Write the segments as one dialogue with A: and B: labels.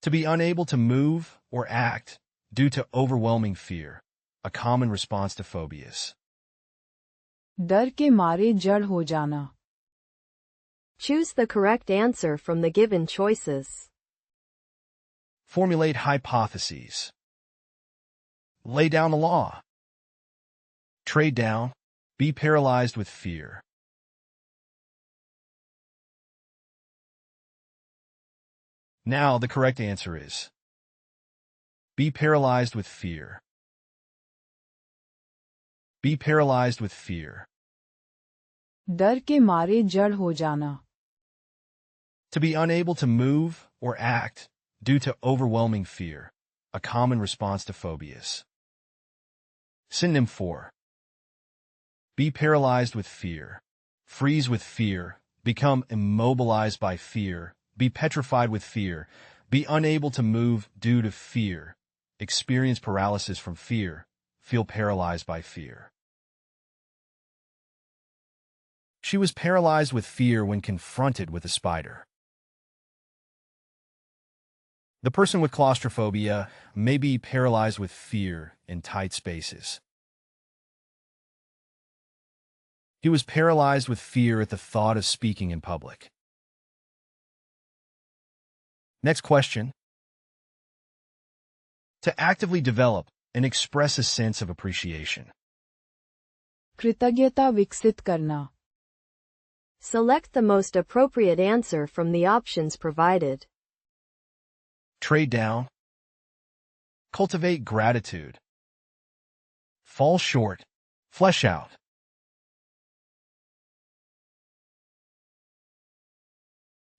A: To be unable to move or act due to overwhelming fear, a common response to phobias.
B: डर के मारे जड़ हो जाना.
C: Choose the correct answer from the given choices.
A: Formulate hypotheses. Lay down the law. Trade down. Be paralyzed with fear. Now the correct answer is be paralyzed with fear. Be paralyzed with fear.
B: डर के मारे जड़ हो जाना.
A: To be unable to move or act due to overwhelming fear, a common response to phobias. Synonym for be paralyzed with fear, freeze with fear, become immobilized by fear, be petrified with fear, be unable to move due to fear, experience paralysis from fear, feel paralyzed by fear. She was paralyzed with fear when confronted with a spider. The person with claustrophobia may be paralyzed with fear in tight spaces. He was paralyzed with fear at the thought of speaking in public. Next question. To actively develop and express a sense of appreciation.
B: कृतज्ञता विकसित करना.
C: Select the most appropriate answer from the options provided.
A: Trade down. Cultivate gratitude. Fall short. Flesh out.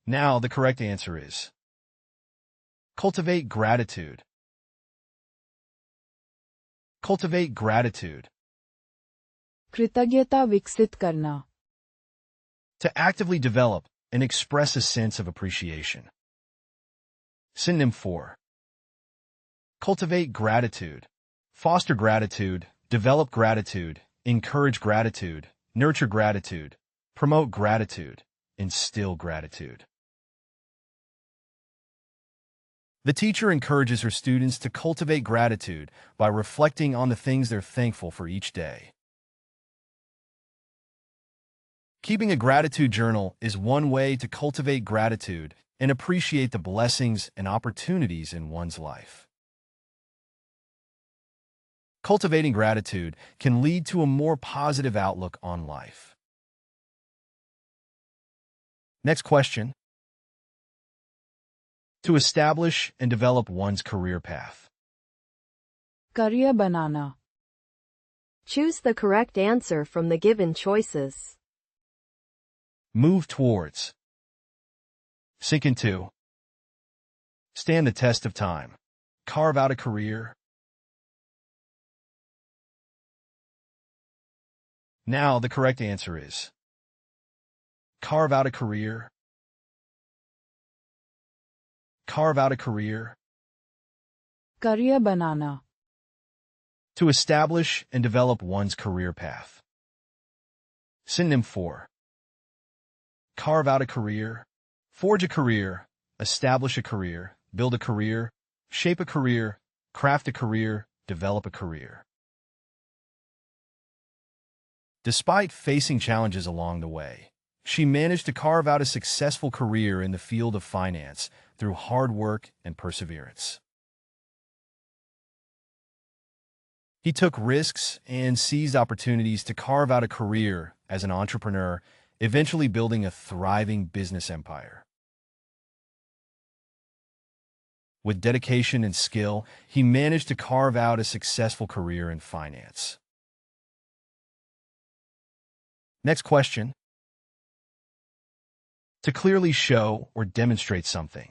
A: Now the correct answer is cultivate gratitude. Cultivate gratitude.
B: कृतज्ञता विकसित करना.
A: To actively develop and express a sense of appreciation. Synonym for cultivate gratitude, foster gratitude, develop gratitude, encourage gratitude, nurture gratitude, promote gratitude, instill gratitude. The teacher encourages her students to cultivate gratitude by reflecting on the things they're thankful for each day. Keeping a gratitude journal is one way to cultivate gratitude and appreciate the blessings and opportunities in one's life. Cultivating gratitude can lead to a more positive outlook on life. Next question. To establish and develop one's career path.
B: Career banana.
C: Choose the correct answer from the given choices.
A: Move towards. Sink into. Stand the test of time. Carve out a career. Now the correct answer is carve out a career. Carve out a career.
B: Career banana.
A: To establish and develop one's career path. Synonym for carve out a career, forge a career, establish a career, build a career, shape a career, craft a career, develop a career. Despite facing challenges along the way, she managed to carve out a successful career in the field of finance through hard work and perseverance. He took risks and seized opportunities to carve out a career as an entrepreneur, eventually building a thriving business empire. With dedication and skill, he managed to carve out a successful career in finance. Next question. To clearly show or demonstrate something.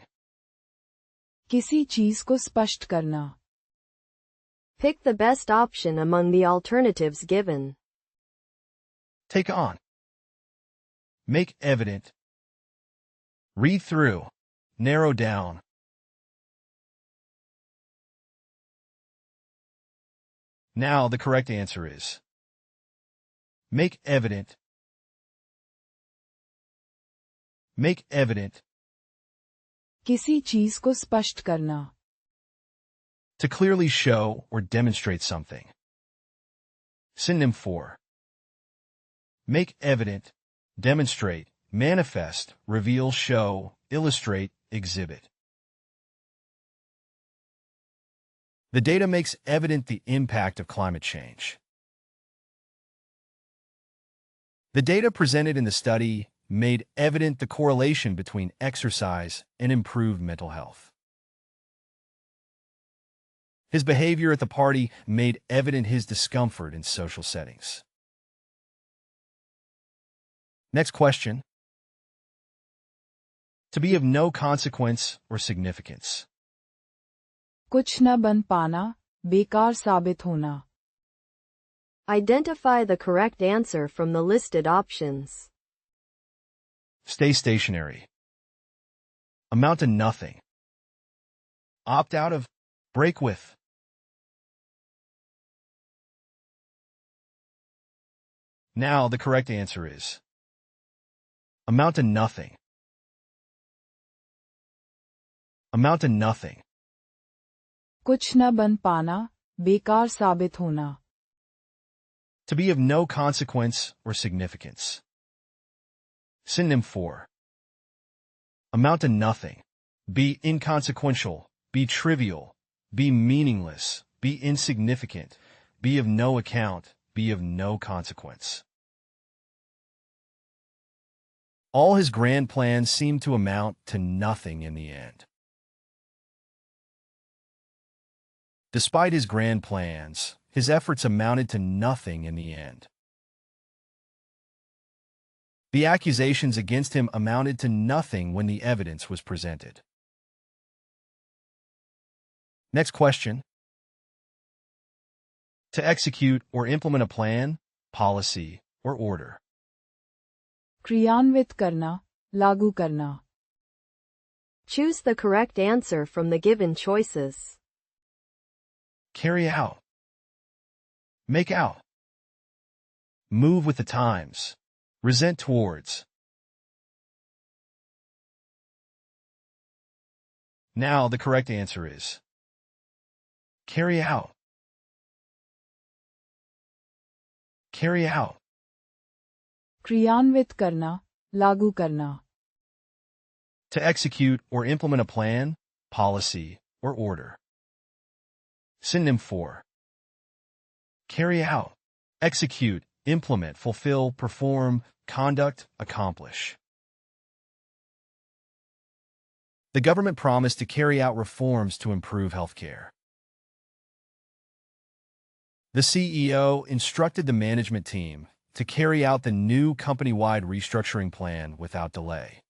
B: किसी चीज को स्पष्ट करना.
C: Pick the best option among the alternatives given.
A: Take on. Make evident. Read through. Narrow down. Now the correct answer is make evident. Make evident.
B: किसी चीज को स्पष्ट करना.
A: To clearly show or demonstrate something. Synonym for make evident, demonstrate, manifest, reveal, show, illustrate, exhibit. The data makes evident the impact of climate change. The data presented in the study made evident the correlation between exercise and improved mental health. His behavior at the party made evident his discomfort in social settings. Next question. To be of no consequence or significance.
B: कुछ न बन पाना, बेकार साबित होना.
C: Identify the correct answer from the listed options.
A: Stay stationary. Amount to nothing. Opt out of, break with. Now the correct answer is amount to nothing. Amount to nothing.
B: कुछ न बन पाना, बेकार साबित होना.
A: To be of no consequence or significance. Synonym for amount to nothing. Be inconsequential, be trivial, be meaningless, be insignificant, be of no account, be of no consequence. All his grand plans seemed to amount to nothing in the end. Despite his grand plans, his efforts amounted to nothing in the end. The accusations against him amounted to nothing when the evidence was presented. Next question. To execute or implement a plan, policy, or order.
B: क्रियान्वित करना, लागू करना.
C: Choose the correct answer from the given choices.
A: Carry out. Make out. Move with the times. Resent towards. Now the correct answer is carry out. Carry out.
B: क्रियान्वित करना, लागू करना.
A: To execute or implement a plan, policy, or order. Synonym for carry out, execute, implement, fulfill, perform, conduct, accomplish. The government promised to carry out reforms to improve healthcare. The CEO instructed the management team to carry out the new company-wide restructuring plan without delay.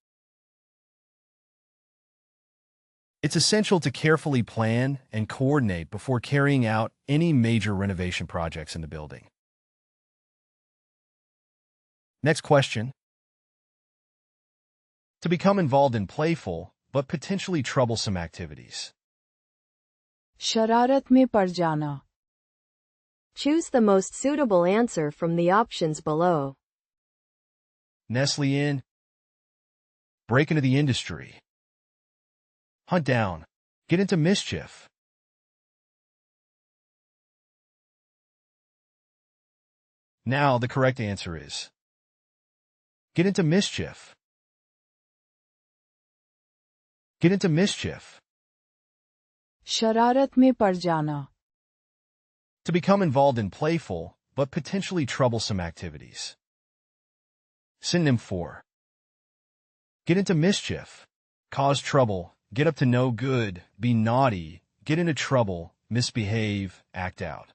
A: It's essential to carefully plan and coordinate before carrying out any major renovation projects in the building. Next question. To become involved in playful but potentially troublesome activities.
B: शरारत में पड़ जाना.
C: Choose the most suitable answer from the options below.
A: Nestle in. Break into the industry. Hunt down. Get into mischief. Now the correct answer is get into mischief. Get into mischief.
B: शरारत में पड़ जाना.
A: To become involved in playful but potentially troublesome activities. Synonym for get into mischief. Cause trouble. Get up to no good, be naughty, get into trouble, misbehave, act out.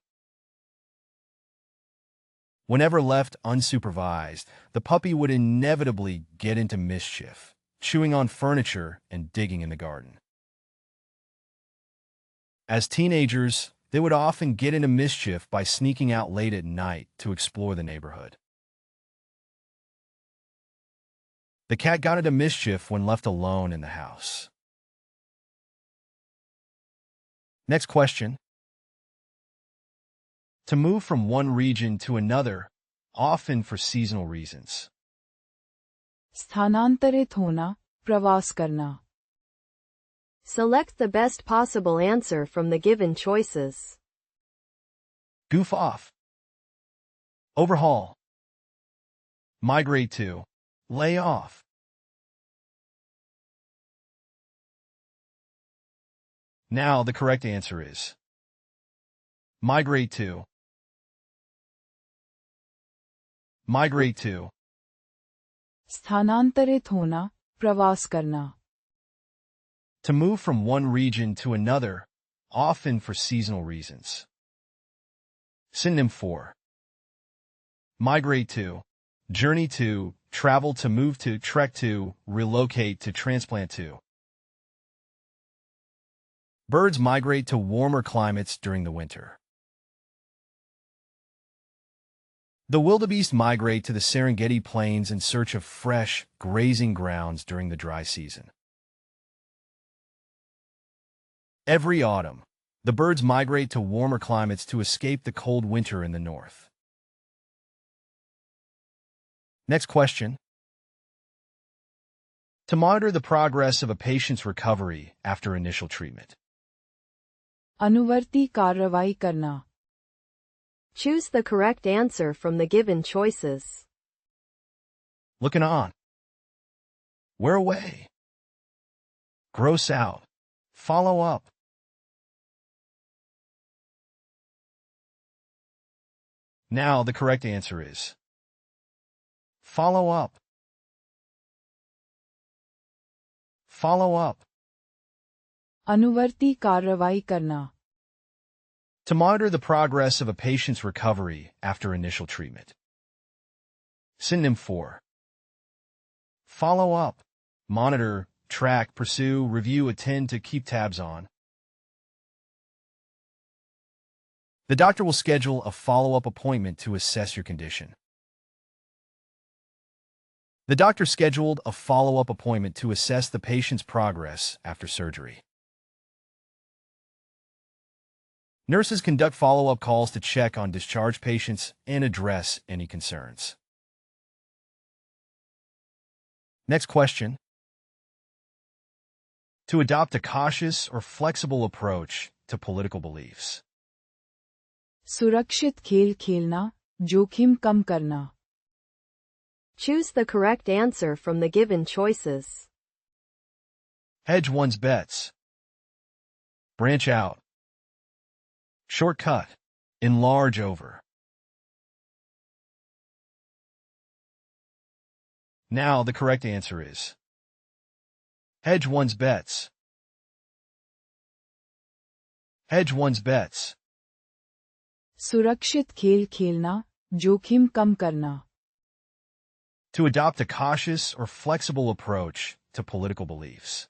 A: Whenever left unsupervised, the puppy would inevitably get into mischief, chewing on furniture and digging in the garden. As teenagers, they would often get into mischief by sneaking out late at night to explore the neighborhood. The cat got into mischief when left alone in the house. Next question. To move from one region to another, often for seasonal reasons.
B: स्थानांतरित होना, प्रवास करना.
C: Select the best possible answer from the given choices.
A: Goof off. Overhaul. Migrate to. Lay off. Now the correct answer is migrate to. Migrate to.
B: स्थानांतरित होना, प्रवास करना.
A: To move from one region to another, often for seasonal reasons. Synonym for. Migrate to. Journey to, travel to, move to, trek to, relocate to, transplant to. Birds migrate to warmer climates during the winter. The wildebeest migrate to the Serengeti Plains in search of fresh, grazing grounds during the dry season. Every autumn, the birds migrate to warmer climates to escape the cold winter in the north. Next question. To monitor the progress of a patient's recovery after initial treatment.
B: अनुवर्ती कार्रवाई करना.
C: Choose the correct answer from the given choices.
A: Looking on. Wear away. Gross out. Follow up. Now the correct answer is follow up. Follow up.
B: अनुवर्ती कार्रवाई करना.
A: To monitor the progress of a patient's recovery after initial treatment. Synonym for. Follow up. Monitor, track, pursue, review, attend to, keep tabs on. The doctor will schedule a follow-up appointment to assess your condition. The doctor scheduled a follow-up appointment to assess the patient's progress after surgery. Nurses conduct follow-up calls to check on discharged patients and address any concerns. Next question. To adopt a cautious or flexible approach to political beliefs.
B: सुरक्षित खेल खेलना, जोखिम कम करना.
C: Choose the correct answer from the given choices.
A: Hedge one's bets. Branch out. Shortcut. Enlarge over. Now the correct answer is hedge one's bets. Hedge one's bets.
B: सुरक्षित खेल खेलना, जोखिम कम करना.
A: To adopt a cautious or flexible approach to political beliefs.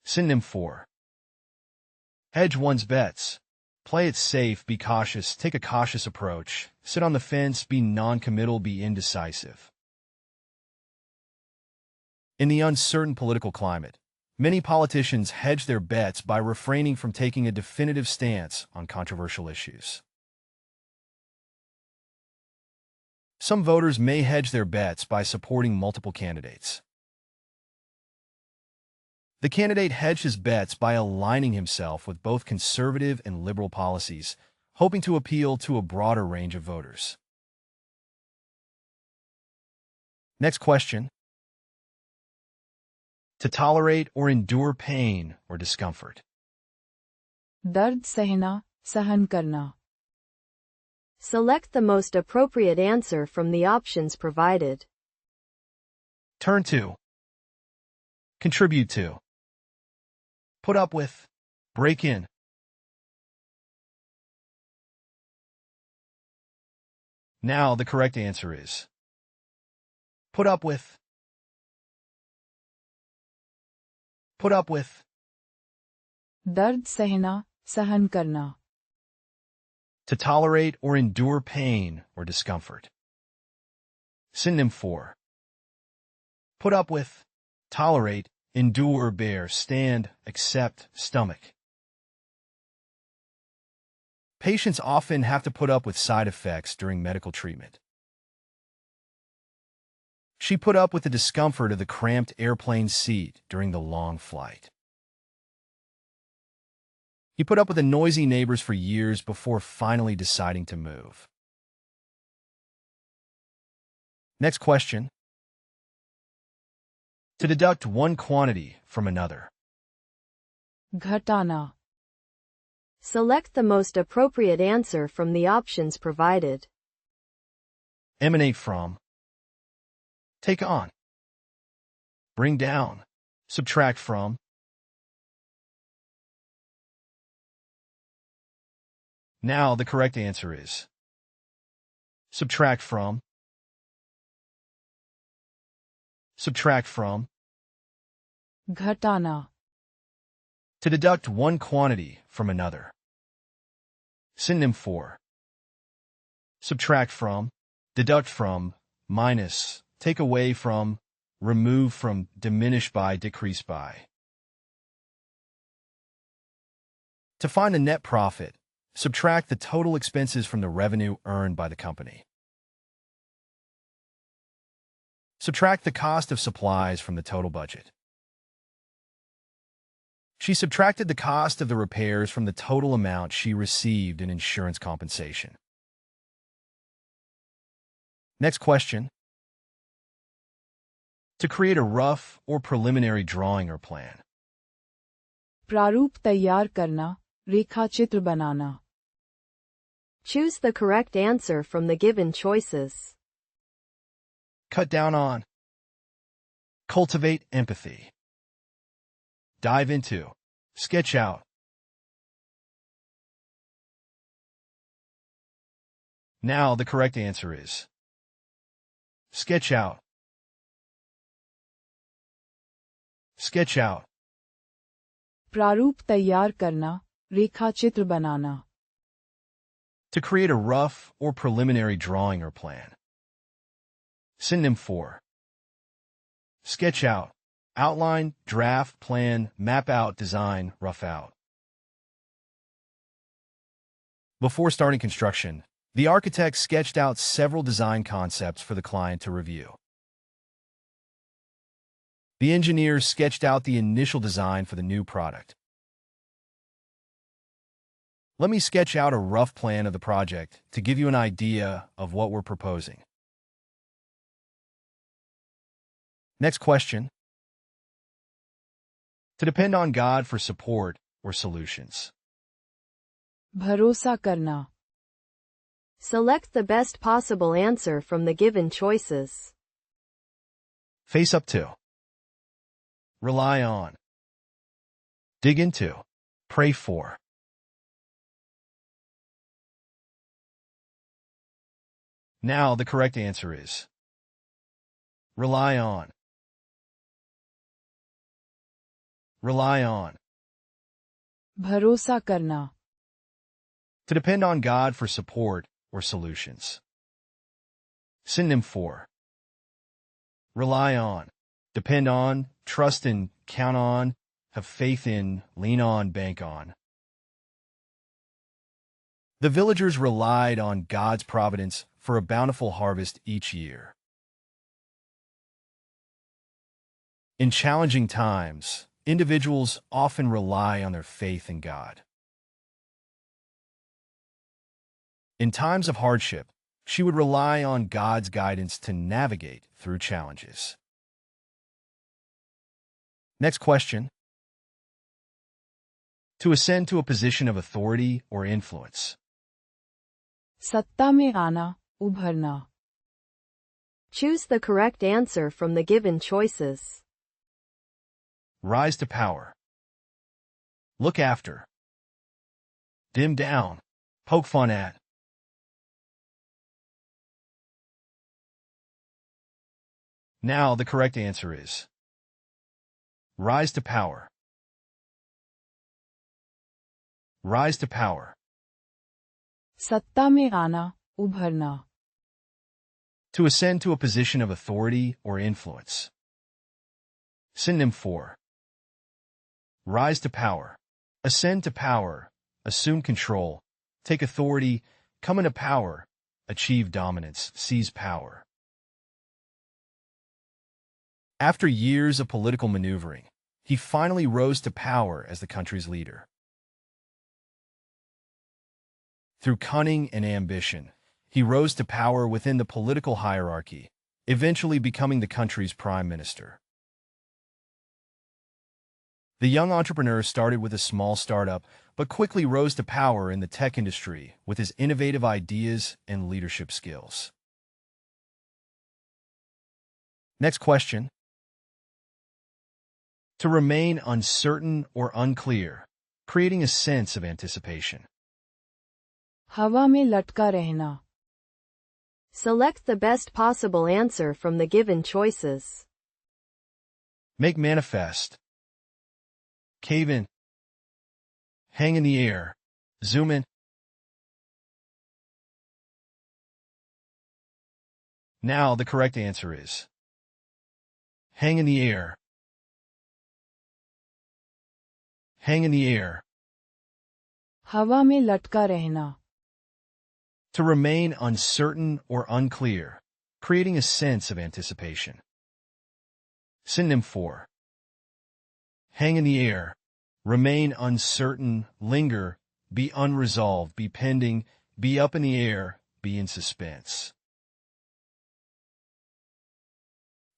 A: Synonym for. Hedge one's bets. Play it safe, be cautious, take a cautious approach, sit on the fence, be non-committal, be indecisive. In the uncertain political climate, many politicians hedge their bets by refraining from taking a definitive stance on controversial issues. Some voters may hedge their bets by supporting multiple candidates. The candidate hedged his bets by aligning himself with both conservative and liberal policies, hoping to appeal to a broader range of voters. Next question. To tolerate or endure pain or discomfort.
B: दर्द सहना, सहन करना.
C: Select the most appropriate answer from the options provided.
A: Turn to. Contribute to. Put up with. Break in. Now the correct answer is put up with. Put up with.
B: दर्द सहना, सहन करना.
A: To tolerate or endure pain or discomfort. Synonym for. Put up with. Tolerate, endure, bear, stand, accept, stomach. Patients often have to put up with side effects during medical treatment. She put up with the discomfort of the cramped airplane seat during the long flight. He put up with the noisy neighbors for years before finally deciding to move. Next question. To deduct one quantity from another.
B: घटाना,
C: Select the most appropriate answer from the options provided.
A: Emanate from. Take on. Bring down. Subtract from. Now the correct answer is subtract from. Subtract from.
B: घटाना,
A: To deduct one quantity from another. Synonym for. Subtract from, deduct from, minus, take away from, remove from, diminish by, decrease by. To find the net profit, subtract the total expenses from the revenue earned by the company. Subtract the cost of supplies from the total budget. She subtracted the cost of the repairs from the total amount she received in insurance compensation. Next question. To create a rough or preliminary drawing or plan.
B: प्रारूप तैयार करना, रेखाचित्र बनाना.
C: Choose the correct answer from the given choices.
A: Cut down on. Cultivate empathy. Dive into. Sketch out. Now the correct answer is sketch out. Sketch out.
B: प्रारूप तैयार करना, रेखाचित्र बनाना.
A: To create a rough or preliminary drawing or plan. Synonym for. Sketch out. Outline, draft, plan, map out, design, rough out. Before starting construction, the architect sketched out several design concepts for the client to review. The engineers sketched out the initial design for the new product. Let me sketch out a rough plan of the project to give you an idea of what we're proposing. Next question. To depend on God for support or solutions.
B: भरोसा करना,
C: Select the best possible answer from the given choices.
A: Face up to. Rely on. Dig into. Pray for. Now the correct answer is rely on. Rely on.
B: भरोसा करना,
A: To depend on God for support or solutions. Synonym for. Rely on. Depend on, trust in, count on, have faith in, lean on, bank on. The villagers relied on God's providence for a bountiful harvest each year. In challenging times, individuals often rely on their faith in God. In times of hardship, she would rely on God's guidance to navigate through challenges. Next question. To ascend to a position of authority or influence.
B: सत्ता में आना, उभरना.
C: Choose the correct answer from the given choices.
A: Rise to power. Look after. Dim down. Poke fun at. Now the correct answer is rise to power. Rise to power.
B: सत्ता में आना, उभरना.
A: To ascend to a position of authority or influence. Synonym for. Rise to power. Ascend to power. Assume control. Take authority. Come into power. Achieve dominance. Seize power. After years of political maneuvering, he finally rose to power as the country's leader. Through cunning and ambition, he rose to power within the political hierarchy, eventually becoming the country's prime minister. The young entrepreneur started with a small startup, but quickly rose to power in the tech industry with his innovative ideas and leadership skills. Next question. To remain uncertain or unclear, creating a sense of anticipation.
B: हवा में लटका रहना.
C: Select the best possible answer from the given choices.
A: Make manifest. Cave in. Hang in the air. Zoom in. Now the correct answer is hang in the air. Hang in the air.
B: हवा में लटका रहना.
A: To remain uncertain or unclear, creating a sense of anticipation. Synonym for hang in the air, remain uncertain, linger, be unresolved, be pending, be up in the air, be in suspense.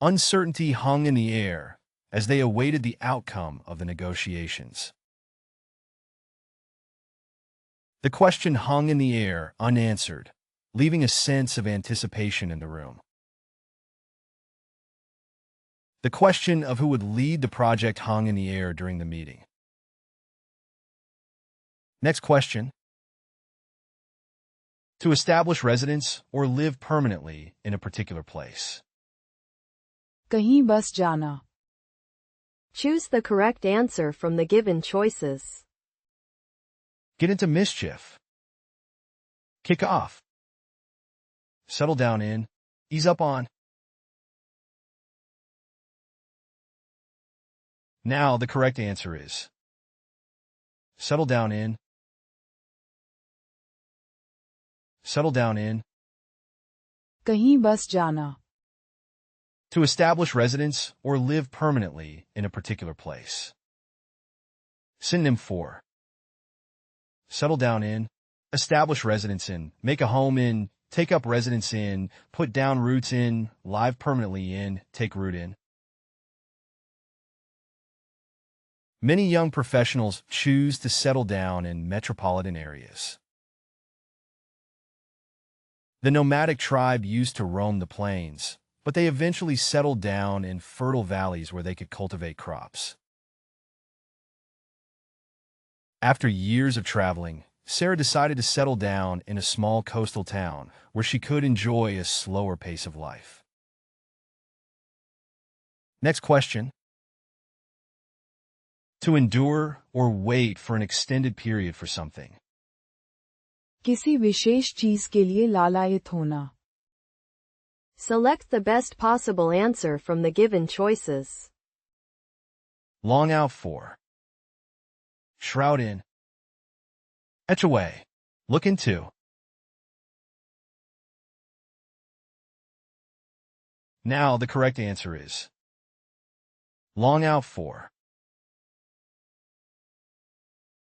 A: Uncertainty hung in the air as they awaited the outcome of the negotiations. The question hung in the air, unanswered, leaving a sense of anticipation in the room. The question of who would lead the project hung in the air during the meeting. Next question. To establish residence or live permanently in a particular place.
B: कहीं बस जाना.
C: Choose the correct answer from the given choices.
A: Get into mischief. Kick off. Settle down in. Ease up on. Now the correct answer is settle down in. Settle down in.
B: कहीं बस जाना.
A: To establish residence or live permanently in a particular place. Synonym for settle down in, establish residence in, make a home in, take up residence in, put down roots in, live permanently in, take root in. Many young professionals choose to settle down in metropolitan areas. The nomadic tribe used to roam the plains, but they eventually settled down in fertile valleys where they could cultivate crops. After years of traveling, Sarah decided to settle down in a small coastal town where she could enjoy a slower pace of life. Next question. To endure or wait for an extended period for something.
B: किसी विशेष चीज के लिए लालायित होना.
C: Select the best possible answer from the given choices.
A: Long out for. Shroud in. Etch away. Look into. Now the correct answer is long out for.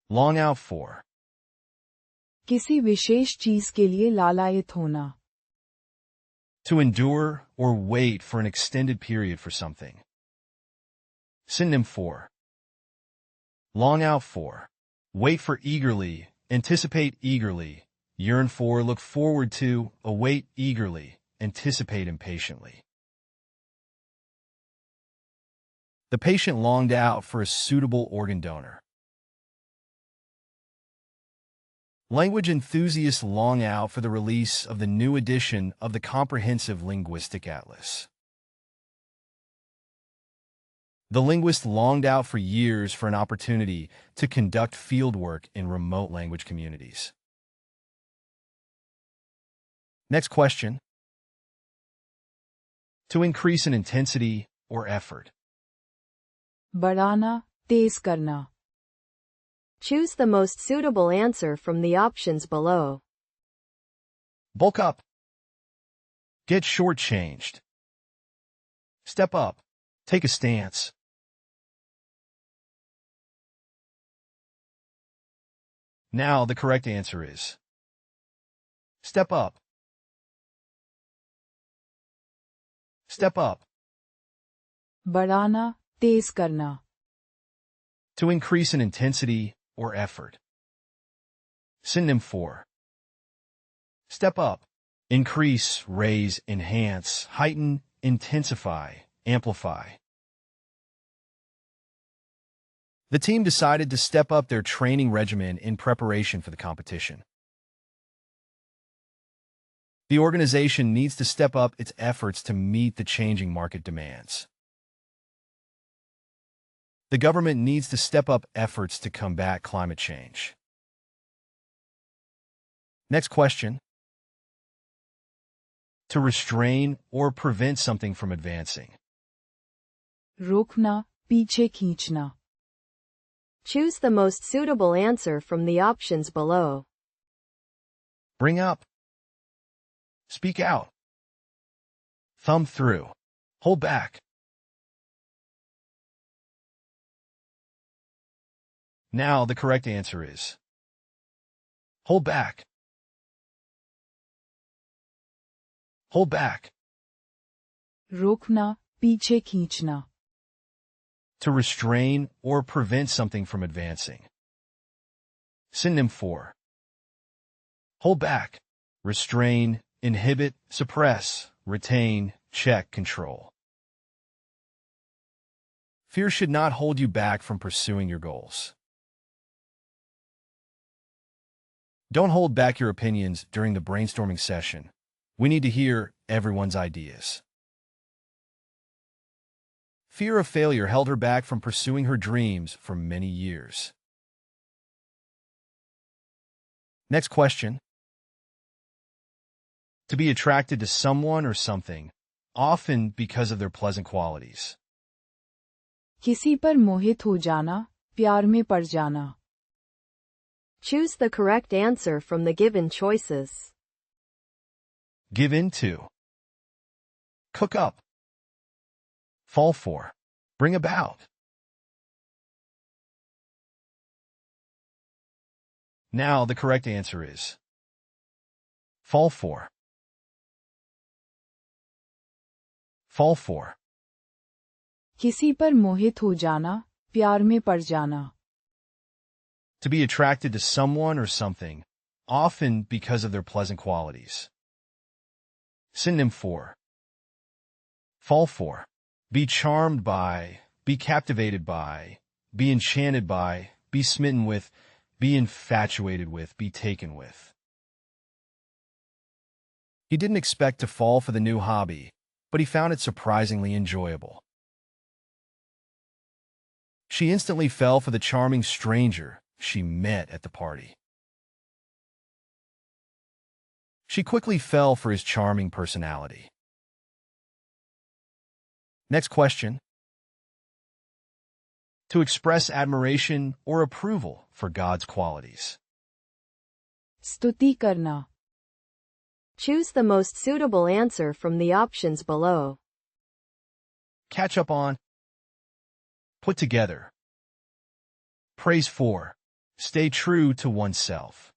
A: Long out for.
B: किसी विशेष चीज के लिए लालायित होना.
A: To endure or wait for an extended period for something. Synonym for long out for. Wait for eagerly, anticipate eagerly, yearn for, look forward to, await eagerly, anticipate impatiently. The patient longed out for a suitable organ donor. Language enthusiasts long out for the release of the new edition of the Comprehensive Linguistic Atlas. The linguist longed out for years for an opportunity to conduct fieldwork in remote language communities. Next question. To increase in intensity or effort.
B: बढ़ाना, तेज करना.
C: Choose the most suitable answer from the options below.
A: Bulk up. Get shortchanged. Step up. Take a stance. Now the correct answer is Step up. Step up.
B: बढ़ाना, तेज करना.
A: To increase in intensity or effort. Synonym for step up. Increase, raise, enhance, heighten, intensify, amplify. The team decided to step up their training regimen in preparation for the competition. The organization needs to step up its efforts to meet the changing market demands. The government needs to step up efforts to combat climate change. Next question. To restrain or prevent something from advancing.
B: रोकना, पीछे खींचना.
C: Choose the most suitable answer from the options below.
A: Bring up. Speak out. Thumb through. Hold back. Now the correct answer is hold back. Hold back.
B: रोकना, पीछे खींचना.
A: To restrain or prevent something from advancing. Synonym for hold back, restrain, inhibit, suppress, retain, check, control. Fear should not hold you back from pursuing your goals. Don't hold back your opinions during the brainstorming session. We need to hear everyone's ideas. Fear of failure held her back from pursuing her dreams for many years. Next question. To be attracted to someone or something, often because of their pleasant qualities.
B: किसी पर मोहित हो जाना, प्यार में पड़ जाना.
C: Choose the correct answer from the given choices.
A: Give in to. Cook up. Fall for. Bring about. Now the correct answer is fall for. Fall for.
B: किसी पर मोहित हो जाना, प्यार में पड़ जाना.
A: To be attracted to someone or something, often because of their pleasant qualities. Synonym for fall for. Be charmed by, be captivated by, be enchanted by, be smitten with, be infatuated with, be taken with. He didn't expect to fall for the new hobby, but he found it surprisingly enjoyable. She instantly fell for the charming stranger she met at the party. She quickly fell for his charming personality. Next question. To express admiration or approval for God's qualities.
B: स्तुति करना.
C: Choose the most suitable answer from the options below.
A: Catch up on. Put together. Praise for. Stay true to oneself.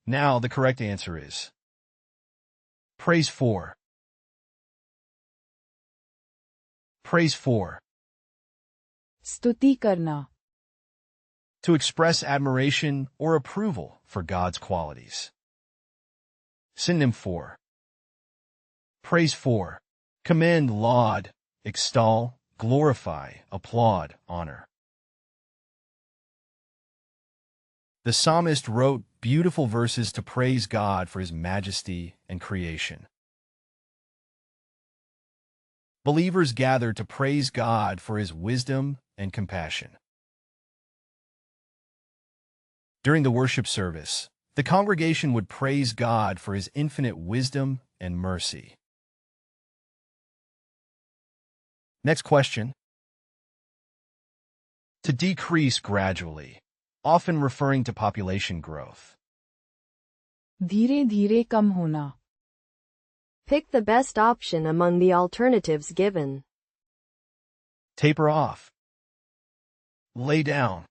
A: Now the correct answer is praise for. Praise for.
B: स्तुति करना.
A: To express admiration or approval for God's qualities. Synonym for praise for. Commend, laud, extol, glorify, applaud, honor. The psalmist wrote beautiful verses to praise God for his majesty and creation. Believers gathered to praise God for his wisdom and compassion. During the worship service, the congregation would praise God for his infinite wisdom and mercy. Next question. To decrease gradually, often referring to population growth.
B: धीरे धीरे कम होना.
C: Pick the best option among the alternatives given.
A: Taper off. Lay down.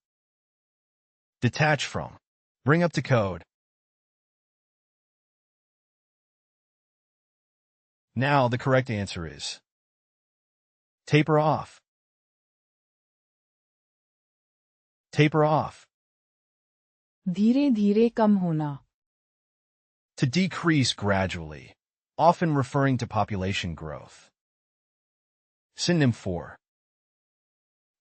A: detach from, bring up to code. Now the correct answer is taper off. Taper off.
B: धीरे धीरे कम होना.
A: To decrease gradually, often referring to population growth. Synonym for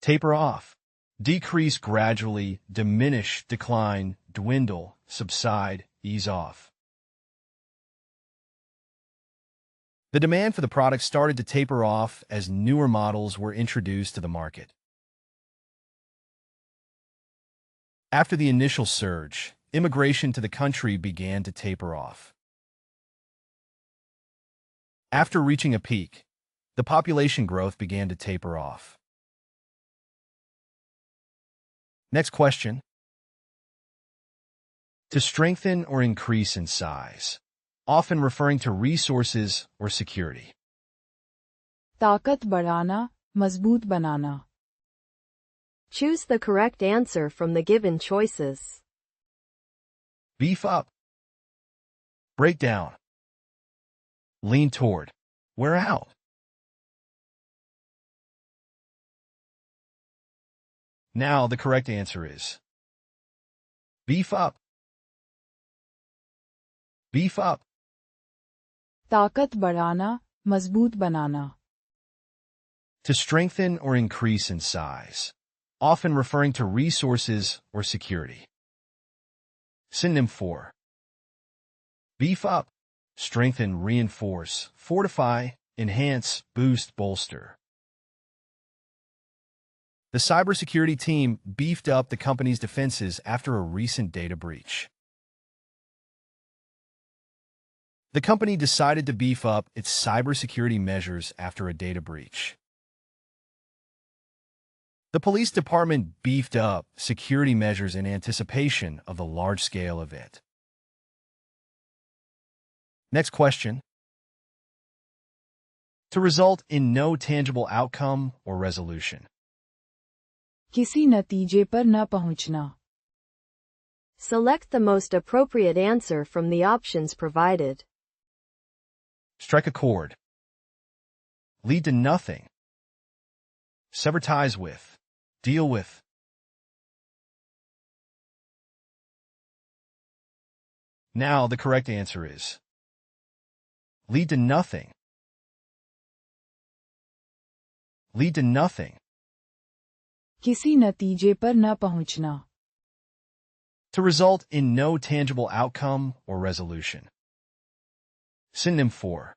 A: taper off. Decrease gradually, diminish, decline, dwindle, subside, ease off. The demand for the product started to taper off as newer models were introduced to the market. After the initial surge, immigration to the country began to taper off. After reaching a peak, the population growth began to taper off. Next question. To strengthen or increase in size, often referring to resources or security.
B: ताकत बढ़ाना, मजबूत बनाना.
C: Choose the correct answer from the given choices.
A: Beef up. Break down. Lean toward. Wear out. Now the correct answer is beef up. Beef up.
B: ताकत बढ़ाना, मजबूत बनाना.
A: To strengthen or increase in size, often referring to resources or security. Synonym for beef up, strengthen, reinforce, fortify, enhance, boost, bolster. The cybersecurity team beefed up the company's defenses after a recent data breach. The company decided to beef up its cybersecurity measures after a data breach. The police department beefed up security measures in anticipation of the large-scale event. Next question. To result in no tangible outcome or resolution.
B: किसी नतीजे पर न पहुंचना.
C: Select the most appropriate answer from the options provided.
A: Strike a chord. Lead to nothing. Sever ties with. Deal with. Now the correct answer is lead to nothing. Lead to nothing.
B: किसी नतीजे पर न पहुंचना.
A: To result in no tangible outcome or resolution. Synonym for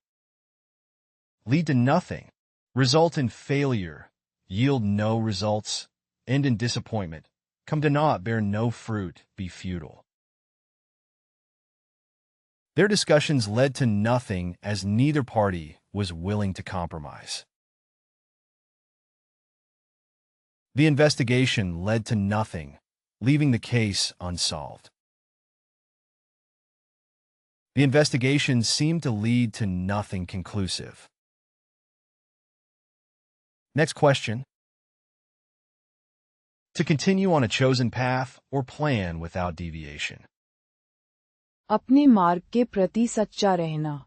A: lead to nothing, result in failure, yield no results, end in disappointment, come to naught, bear no fruit, be futile. Their discussions led to nothing as neither party was willing to compromise. The investigation led to nothing, leaving the case unsolved. The investigation seemed to lead to nothing conclusive. Next question. To continue on a chosen path or plan without deviation.
B: अपने मार्ग के प्रति सच्चा रहना.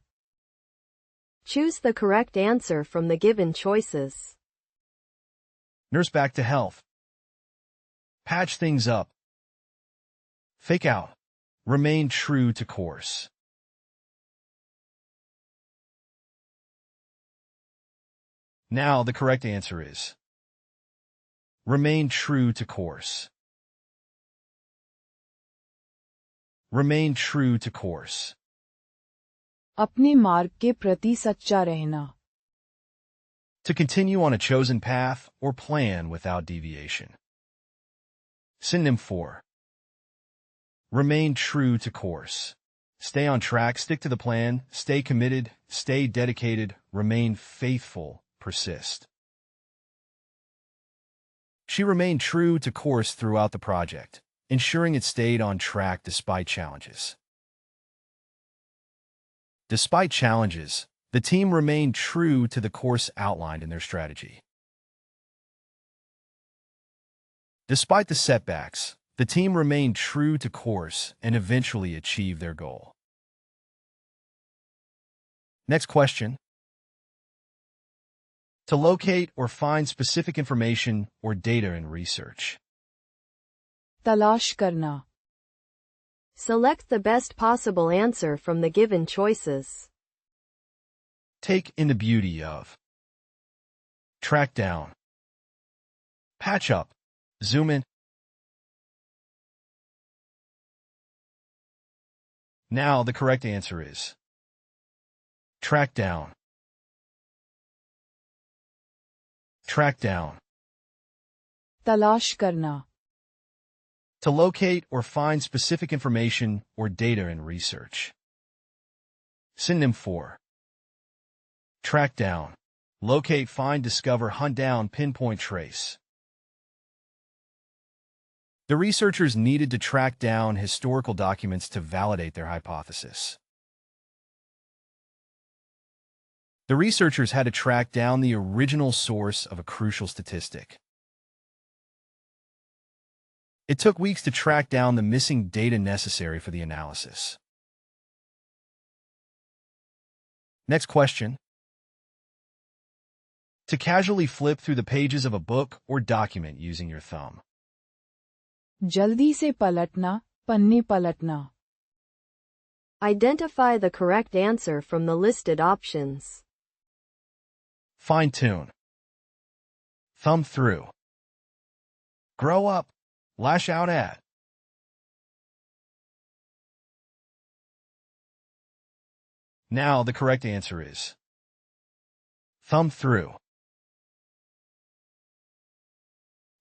C: Choose the correct answer from the given choices.
A: Nurse back to health. Patch things up. Fake out. Remain true to course. Now the correct answer is remain true to course. Remain true to course.
B: अपने मार्ग के प्रति सच्चा रहना.
A: To continue on a chosen path or plan without deviation. Synonym for remain true to course. Stay on track, stick to the plan, stay committed, stay dedicated, remain faithful, persist. She remained true to course throughout the project, ensuring it stayed on track despite challenges. Despite challenges, the team remained true to the course outlined in their strategy. Despite the setbacks, The team remained true to course and eventually achieved their goal. Next question. To locate or find specific information or data in research.
B: तलाश करना,
C: Select the best possible answer from the given choices.
A: Take in the beauty of. Track down. Patch up. Zoom in. Now the correct answer is track down. Track down.
B: तलाश करना,
A: To locate or find specific information or data in research. Synonym for. Track down. Locate, find, discover, hunt down, pinpoint, trace. The researchers needed to track down historical documents to validate their hypothesis. The researchers had to track down the original source of a crucial statistic. It took weeks to track down the missing data necessary for the analysis. Next question. To casually flip through the pages of a book or document using your thumb.
B: जल्दी से पलटना, पन्ने पलटना,
C: Identify the correct answer from the listed options.
A: Fine-tune. Thumb through. Grow up. Lash out at. Now the correct answer is thumb through.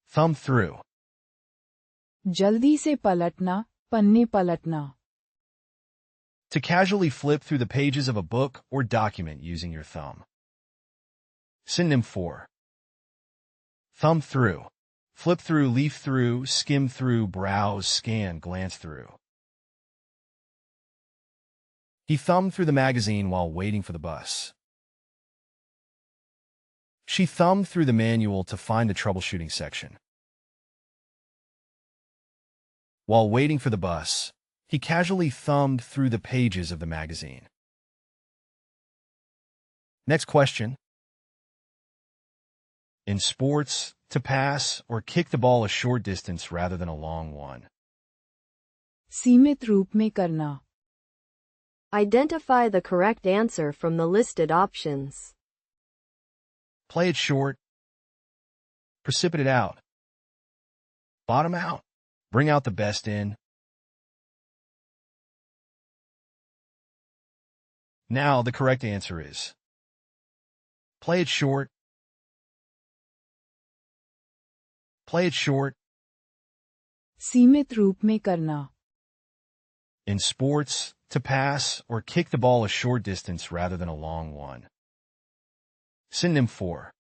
A: Thumb through.
B: जल्दी से पलटना, पन्ने पलटना,
A: To casually flip through the pages of a book or document using your thumb. Synonym for. Thumb through. Flip through, leaf through, skim through, browse, scan, glance through. He thumbed through the magazine while waiting for the bus. She thumbed through the manual to find the troubleshooting section. While waiting for the bus, he casually thumbed through the pages of the magazine. Next question. In sports, to pass or kick the ball a short distance rather than a long one.
B: सीमित रूप में करना,
C: Identify the correct answer from the listed options.
A: Play it short. Precipitate out. Bottom out. Bring out the best in. Now the correct answer is play it short. Play it short.
B: सीमित रूप में करना,
A: In sports, to pass or kick the ball a short distance rather than a long one. Synonym for.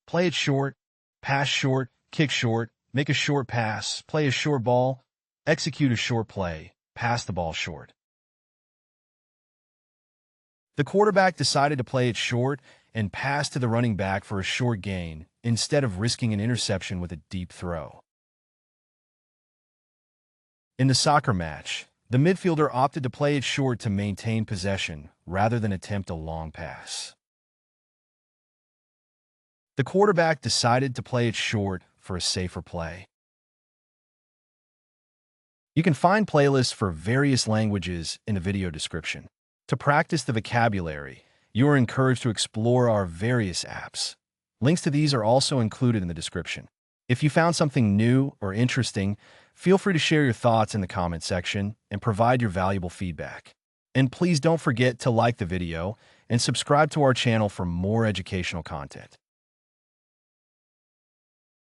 A: Play it short, pass short, kick short, make a short pass, play a short ball, execute a short play, pass the ball short. The quarterback decided to play it short and pass to the running back for a short gain instead of risking an interception with a deep throw. In the soccer match, the midfielder opted to play it short to maintain possession rather than attempt a long pass. The quarterback decided to play it short for a safer play. You can find playlists for various languages in the video description. To practice the vocabulary, you are encouraged to explore our various apps. Links to these are also included in the description. If you found something new or interesting, feel free to share your thoughts in the comment section and provide your valuable feedback. And please don't forget to like the video and subscribe to our channel for more educational content.